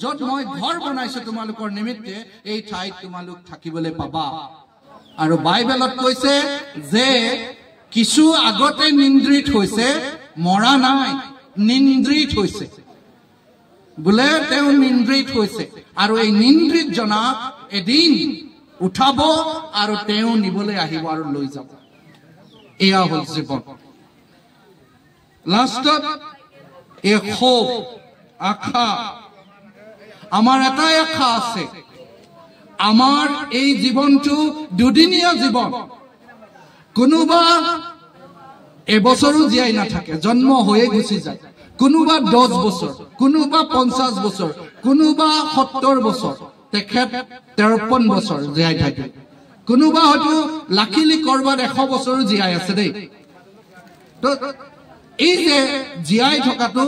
য'ত মই ঘৰ বনাইছো তোমালোকৰ নিমিত্তে এই ঠাইত তোমালোক থাকিবলৈ পাবা আৰু বাইবেলত কৈছে যে কিছু আগতে নিন্দ্ৰিত হৈছে মৰা নাই নিন্দ্ৰিত হৈছে বোলে তেওঁ নিন্দ্ৰিত হৈছে আৰু এই নিন্দ্ৰিত জনা এদিন উঠাব আৰু তেওঁ নিবলৈ আহিব আৰু লৈ যাব এয়া হ'ল জীৱন লাষ্টত এই হোপ আশা আমাৰ এটাই আশা আছে আমাৰ এই জীৱনটো দুদিনীয়া জীৱন কোনোবা এবছৰো জীয়াই নাথাকে জন্ম হৈয়ে গুচি যায় কোনোবা 10 বছৰ কোনোবা 50 বছৰ কোনোবা 70 বছৰ তেখেত 53 বছৰ জীয়াই থাকে কোনোবা হয়তো লাকিলি কৰবাত 100 বছৰ জীয়াই আছে দেই তো এই যে জীয়াই থকাটো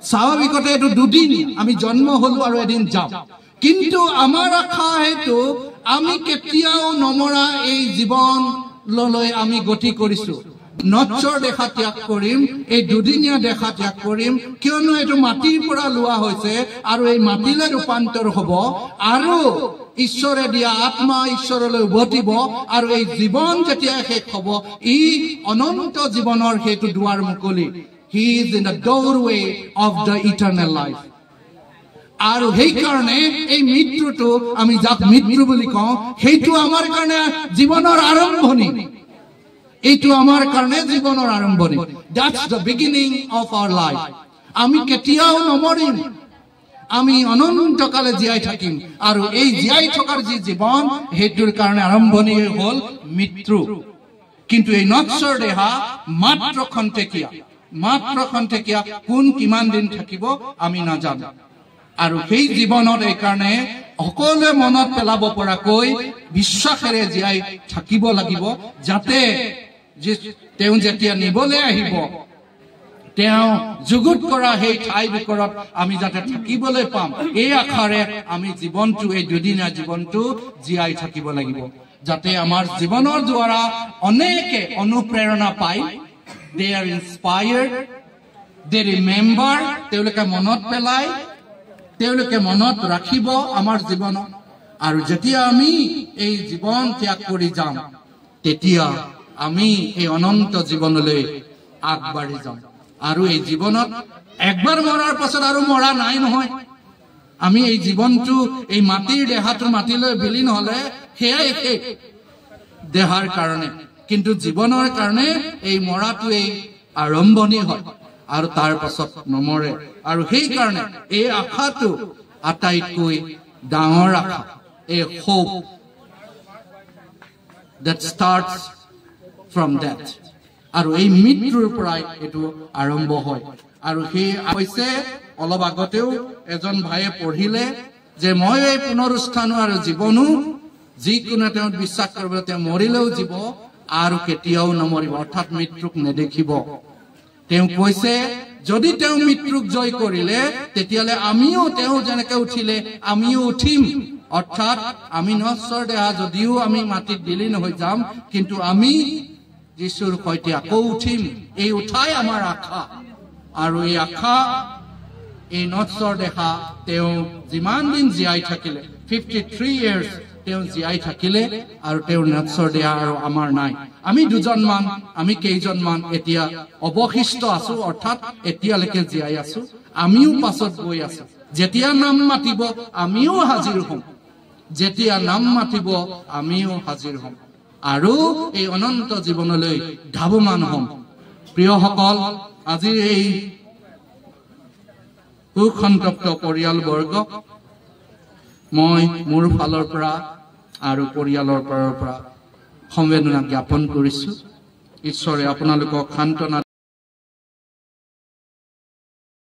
স্বাভাৱিকতে এটো দুদিন আমি জন্ম হলো আৰু এদিন যাম কিন্তু আমাৰ আশা হেতু আমি কেতিয়াও নমৰা এই জীৱন ললৈ আমি গতি কৰিছো নচৰ দেখা ত্যাগ কৰিম এই দুদিনীয়া দেখা ত্যাগ কৰিম কিয়নো এটো মাটিৰ পৰা লোৱা হৈছে আৰু এই মাটিলৈ ৰূপান্তৰ হ'ব আৰু ঈশ্বৰে দিয়া আত্মা ঈশ্বৰলৈ উভতিব আৰু এই জীৱন যেতিয়া শেষ হ'ব ই অনন্ত জীৱনৰ হেতু দুৱাৰ মুকলি he is in the doorway of the eternal life আৰু সেই কাৰণে এই মৃত্যুটো আমি যাক মৃত্যু বুলি কওঁ সেইটো আমাৰ কাৰণে জীৱনৰ আৰম্ভণি এইটো আমাৰ কাৰণে জীৱনৰ আৰম্ভণি that's the beginning of our life আমি কেতিয়াও নমৰিম আমি অনন্তকালে জীয়াই থাকিম আৰু এই জীয়াই থকাৰ যি জীৱন হেতুৰ কাৰণে আৰম্ভণি হ'ল মৃত্যু কিন্তু এই নশ্বৰ দেহা মাত্ৰ খন্তেকীয়া কোন কিমান দিন থাকিব আমি নাজানো আৰু সেই জীৱনত এই কাৰণে সকলোৱে মনত পেলাব পৰাকৈ বিশ্বাসেৰে জীয়াই থাকিব লাগিব যাতে যে তেওঁ যেতিয়া নিবলৈ আহিব তেওঁ জুগুত কৰা সেই ঠাই বিকৰত আমি যাতে থাকিবলৈ পাম এই আশাৰে আমি জীৱনটো এই দুদিনীয়া জীৱনটো জীয়াই থাকিব লাগিব যাতে আমাৰ জীৱনৰ দ্বাৰা অনেকে অনুপ্ৰেৰণা পায় they are inspired they remember তেওঁলোকে মনত পেলাই তেওঁলোকে মনত ৰাখিব আমাৰ জীৱনত আৰু যেতিয়া আমি এই জীৱন ত্যাগ কৰি যাম তেতিয়া আমি এই অনন্ত জীৱনলৈ আগবাঢ়ি যাম আৰু এই জীৱনত একবাৰ মৰাৰ পাছত আৰু মৰা নাই নহয় আমি এই জীৱনটো এই মাটিৰ দেহাটো মাটিলৈ বিলীন হলে হেয়াই শেষ দেহাৰ কাৰণে কিন্তু জীৱনৰ কাৰণে এই মৰাটো এই আৰম্ভণি হয় আৰু তাৰ পাছত নমৰে আৰু সেই কাৰণে এই আশাটো আটাইতকৈ ডাঙৰ আশা এই hope that starts from that আৰু এই মৃত্যুৰ পৰাই এটো আৰম্ভ হয় আৰু সেই হৈছে অলপ আগতেও এজন ভাইয়ে পঢ়িলে যে মই এই পুনৰুত্থান আৰু জীৱনো যিকোনো তেওঁ বিশ্বাস কৰিব তেওঁ মৰিলেও জীৱ আৰু কেতিয়াও নমৰিব অৰ্থাৎ মৃত্যুক নেদেখিব তেওঁ কৈছে যদি তেওঁ মৃত্যুক জয় কৰিলে তেতিয়ালে আমিও তেওঁ যেনেকৈ উঠিলে আমিও উঠিম অৰ্থাৎ আমি নশ্বৰ দেহা যদিও আমি মাটিত বিলীন হৈ যাম কিন্তু আমি যিশুৰ সৈতে আকৌ উঠিম এই উঠাই আমাৰ আশা আৰু এই আশা এই নশ্বৰ দেহা তেওঁ যিমান দিন জীয়াই থাকিলে 53 years তেওঁ জীয়াই থাকিলে আৰু তেওঁ নশ্বৰ দেহা আৰু আমাৰ নাই আমি দুজনমান আমি কেইজনমান এতিয়া অৱশিষ্ট আছো অৰ্থাৎ এতিয়ালৈকে জীয়াই আছো আমিও পাছত গৈ আছো যেতিয়া নাম মাতিব আমিও হাজিৰ হ'ম যেতিয়া নাম মাতিব আমিও হাজিৰ হ'ম আৰু এই অনন্ত জীৱনলৈ ধাৱমান হ'ম প্ৰিয়সকল আজি এই সুসন্তপ্ত পৰিয়ালবৰ্গ মই মোৰ ফালৰ পৰা আৰু পৰিয়ালৰ পৰা সমবেদনা জ্ঞাপন কৰিছো ঈশ্বৰে আপোনালোকক সান্তনা